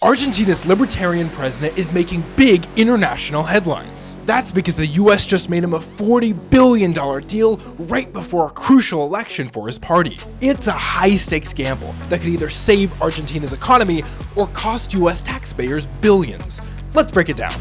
Argentina's Libertarian president is making big international headlines. That's because the US just made him a $40 billion deal right before a crucial election for his party. It's a high-stakes gamble that could either save Argentina's economy or cost US taxpayers billions. Let's break it down.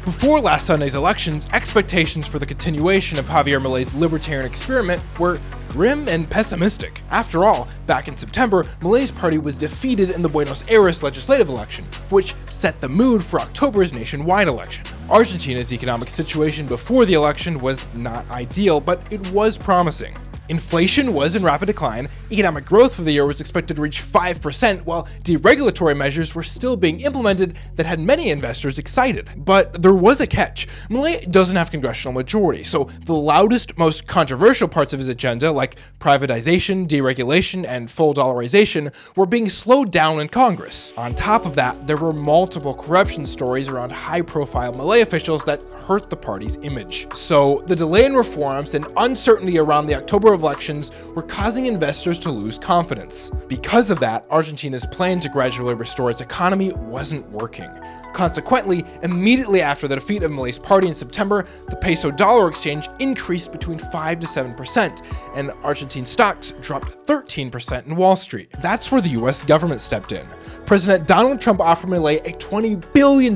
Before last Sunday's elections, expectations for the continuation of Javier Milei's libertarian experiment were grim and pessimistic. After all, back in September, Milei's party was defeated in the Buenos Aires legislative election, which set the mood for October's nationwide election. Argentina's economic situation before the election was not ideal, but it was promising. Inflation was in rapid decline, economic growth for the year was expected to reach 5%, while deregulatory measures were still being implemented that had many investors excited. But there was a catch. Milei doesn't have congressional majority, so the loudest, most controversial parts of his agenda, like privatization, deregulation, and full dollarization, were being slowed down in Congress. On top of that, there were multiple corruption stories around high-profile Milei officials that hurt the party's image. So the delay in reforms and uncertainty around the October elections were causing investors to lose confidence. Because of that, Argentina's plan to gradually restore its economy wasn't working. Consequently, immediately after the defeat of Milei's party in September, the peso-dollar exchange increased between 5 to 7%, and Argentine stocks dropped 13% in Wall Street. That's where the US government stepped in. President Donald Trump offered Milei a $20 billion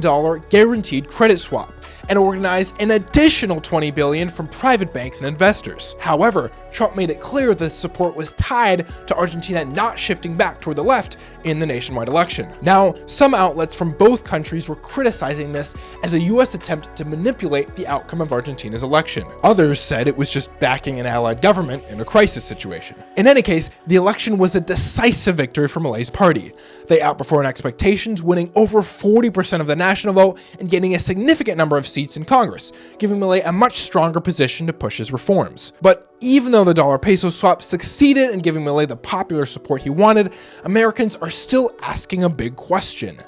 guaranteed credit swap and organized an additional $20 billion from private banks and investors. However, Trump made it clear that support was tied to Argentina not shifting back toward the left in the nationwide election. Now, some outlets from both countries were criticizing this as a US attempt to manipulate the outcome of Argentina's election. Others said it was just backing an allied government in a crisis situation. In any case, the election was a decisive victory for Milei's party. They outperformed expectations, winning over 40% of the national vote and gaining a significant number of seats in Congress, giving Milei a much stronger position to push his reforms. But even though the dollar-peso swap succeeded in giving Milei the popular support he wanted, Americans are still asking a big question.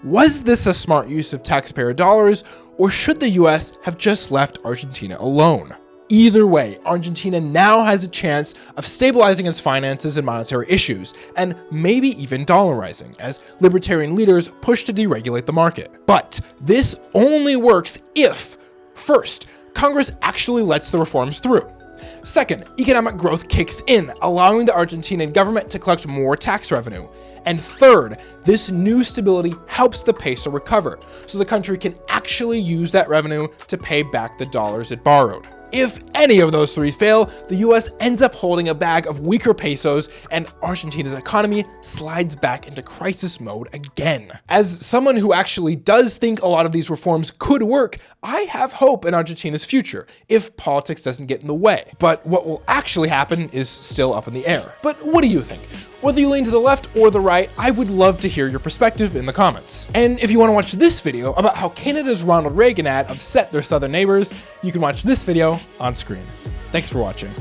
Was this a smart use of taxpayer dollars, or should the US have just left Argentina alone? Either way, Argentina now has a chance of stabilizing its finances and monetary issues, and maybe even dollarizing, as libertarian leaders push to deregulate the market. But this only works if, first, Congress actually lets the reforms through. Second, economic growth kicks in, allowing the Argentinian government to collect more tax revenue. And third, this new stability helps the peso recover, so the country can actually use that revenue to pay back the dollars it borrowed. If any of those three fail, the US ends up holding a bag of weaker pesos and Argentina's economy slides back into crisis mode again. As someone who actually does think a lot of these reforms could work, I have hope in Argentina's future if politics doesn't get in the way. But what will actually happen is still up in the air. But what do you think? Whether you lean to the left or the right, I would love to hear your perspective in the comments. And if you want to watch this video about how Canada's Ronald Reagan ad upset their southern neighbors, you can watch this video on screen. Thanks for watching.